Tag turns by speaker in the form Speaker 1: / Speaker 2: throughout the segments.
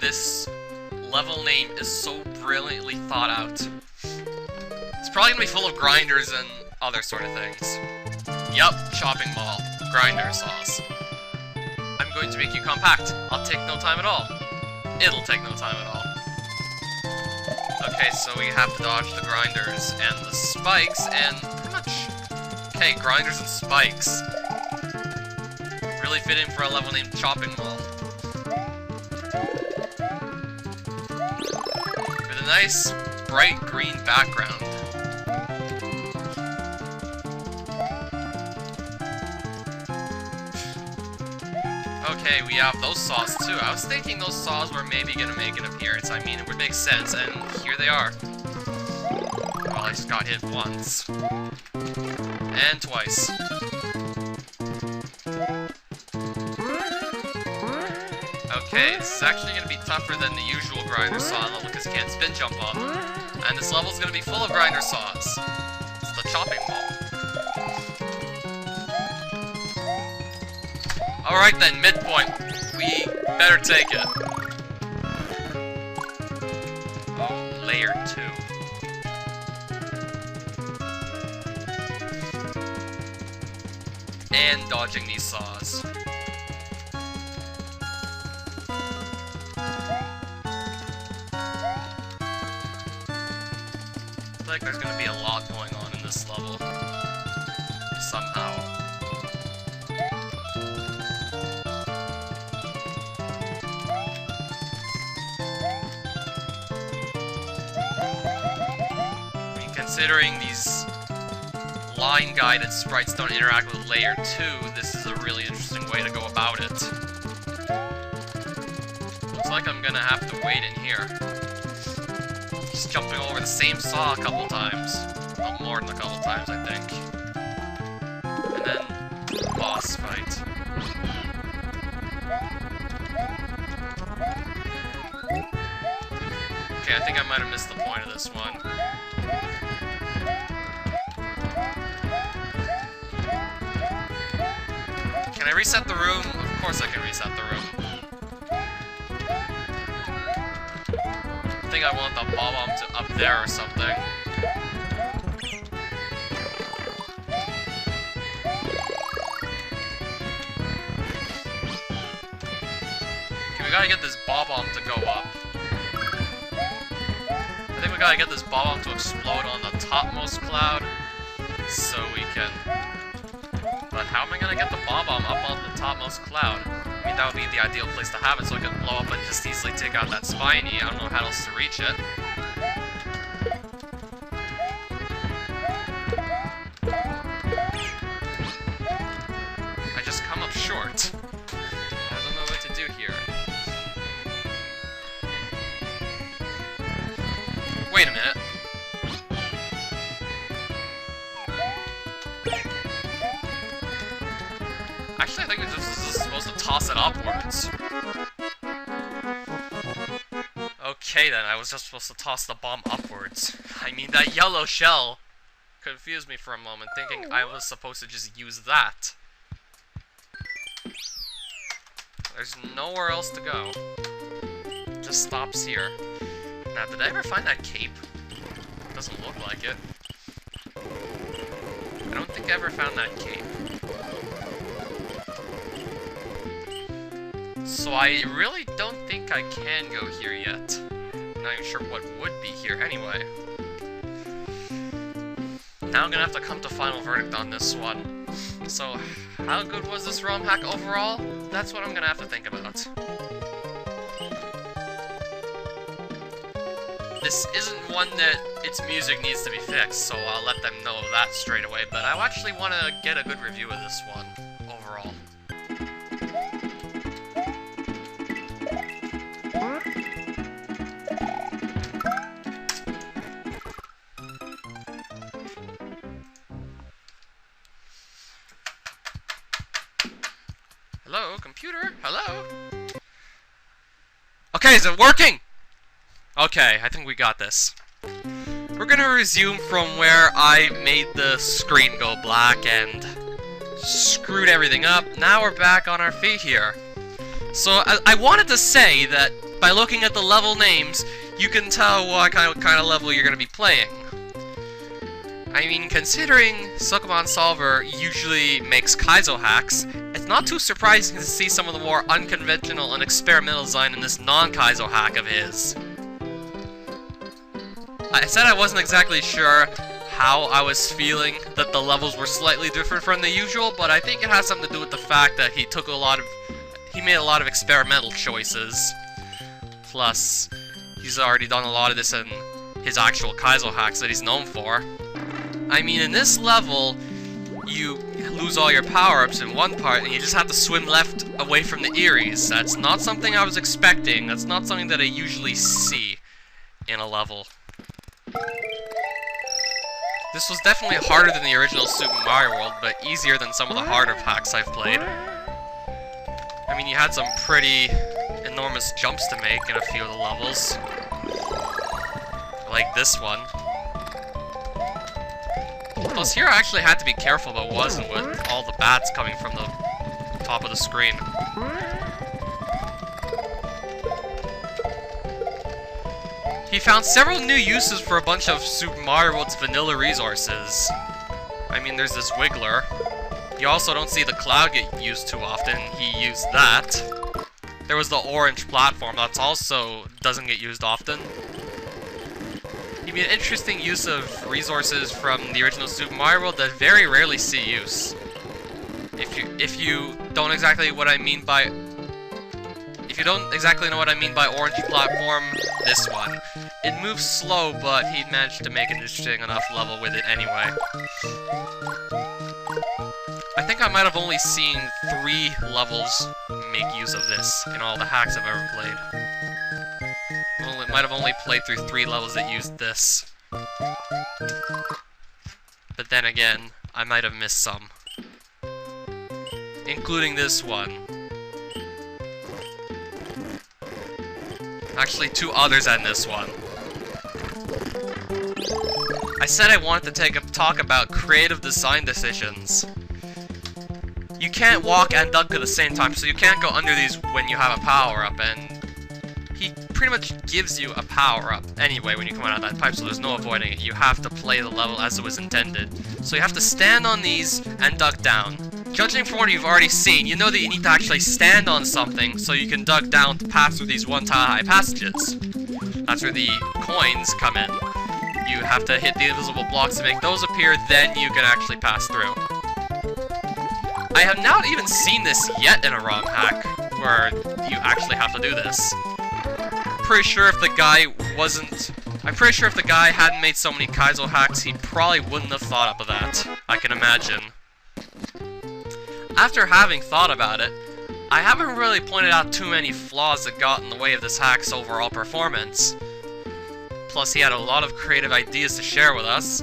Speaker 1: this level name is so brilliantly thought out. It's probably gonna be full of grinders and other sort of things. Yup, chopping mall. Grinder saws. I'm going to make you compact. I'll take no time at all. It'll take no time at all. Okay, so we have to dodge the grinders and the spikes, and pretty much... Okay, grinders and spikes. Really fit in for a level named Chopping Mall. With a nice, bright green background. Okay, we have those saws too. I was thinking those saws were maybe gonna make an appearance. I mean, it would make sense, and here they are. Well, I just got hit once. And twice. Okay, this is actually gonna be tougher than the usual grinder saw level because you can't spin jump on them. And this level's gonna be full of grinder saws. It's the chopping mall. Alright then, midpoint. We better take it. Oh, layer 2. And dodging these saws. I feel like there's gonna be a lot going on in this level. Somehow. Considering these line-guided sprites don't interact with layer 2, this is a really interesting way to go about it. Looks like I'm gonna have to wait in here. Just jumping over the same saw a couple times. Well, more than a couple times, I think. And then, boss fight. Okay, I think I might have missed the point of this one. Can I reset the room? Of course I can reset the room. I think I want the bomb to up there or something. Okay, we gotta get this bomb to go up. I think we gotta get this bomb to explode on the topmost cloud, so we can... But how am I gonna get the bomb up on the topmost cloud? I mean, that would be the ideal place to have it, so I can blow up and just easily take out that spiny. I don't know how else to reach it. I just come up short. I don't know what to do here. Wait a minute. Actually, I think this is supposed to toss it upwards. Okay then, I was just supposed to toss the bomb upwards. I mean, that yellow shell confused me for a moment, thinking I was supposed to just use that. There's nowhere else to go. It just stops here. Now, did I ever find that cape? Doesn't look like it. I don't think I ever found that cape. So I really don't think I can go here yet. I'm not even sure what would be here anyway. Now I'm gonna have to come to final verdict on this one. So, how good was this Romhack overall? That's what I'm gonna have to think about. This isn't one that its music needs to be fixed, so I'll let them know that straight away, but I actually want to get a good review of this one, overall. Hello, computer? Hello? Okay, is it working? Okay, I think we got this. We're gonna resume from where I made the screen go black and screwed everything up. Now we're back on our feet here. So, I wanted to say that by looking at the level names, you can tell what kind of level you're going to be playing. I mean, considering Sokobansolver usually makes Kaizo hacks, it's not too surprising to see some of the more unconventional and experimental design in this non-Kaizo hack of his. I said I wasn't exactly sure how I was feeling that the levels were slightly different from the usual, but I think it has something to do with the fact that he made a lot of experimental choices. Plus, he's already done a lot of this in his actual Kaizo hacks that he's known for. I mean, in this level, you lose all your power-ups in one part, and you just have to swim left away from the Eries. That's not something I was expecting. That's not something that I usually see in a level. This was definitely harder than the original Super Mario World, but easier than some of the harder hacks I've played. I mean, you had some pretty enormous jumps to make in a few of the levels. Like this one. Plus, here I actually had to be careful but wasn't with all the bats coming from the top of the screen. He found several new uses for a bunch of Super Mario World's vanilla resources. I mean, there's this Wiggler. You also don't see the cloud get used too often. He used that. There was the Orange Platform that also doesn't get used often. He made an interesting use of resources from the original Super Mario World that very rarely see use. If you don't exactly know what I mean by Orange Platform, this one. It moves slow, but he managed to make an interesting enough level with it anyway. I think I might have only seen 3 levels make use of this in all the hacks I've ever played. Might have only played through 3 levels that used this. But then again, I might have missed some. Including this one. Actually, 2 others and this one. I said I wanted to talk about creative design decisions. You can't walk and dunk at the same time, so you can't go under these when you have a power-up, and he pretty much gives you a power-up anyway when you come out of that pipe, so there's no avoiding it. You have to play the level as it was intended. So you have to stand on these and duck down. Judging from what you've already seen, you know that you need to actually stand on something so you can duck down to pass through these one-tile-high passages. That's where the coins come in. You have to hit the invisible blocks to make those appear, then you can actually pass through. I have not even seen this yet in a Romhack, where you actually have to do this. I'm pretty sure if the guy hadn't made so many Kaizo hacks, he probably wouldn't have thought up of that. I can imagine. After having thought about it, I haven't really pointed out too many flaws that got in the way of this hack's overall performance. Plus, he had a lot of creative ideas to share with us.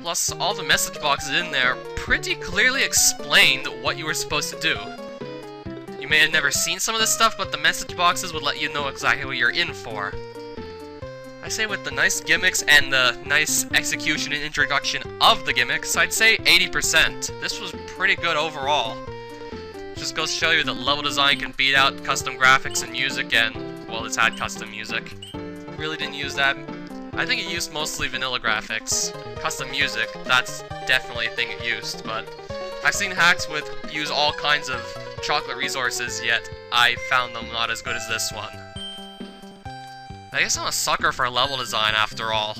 Speaker 1: Plus, all the message boxes in there pretty clearly explained what you were supposed to do. You may have never seen some of this stuff, but the message boxes would let you know exactly what you're in for. I say with the nice gimmicks and the nice execution and introduction of the gimmicks, I'd say 80%. This was pretty good overall. Just goes to show you that level design can beat out custom graphics and music, and, well, it's had custom music. Really didn't use that. I think it used mostly vanilla graphics. Custom music, that's definitely a thing it used, but I've seen hacks use all kinds of chocolate resources, yet I found them not as good as this one. I guess I'm a sucker for level design after all.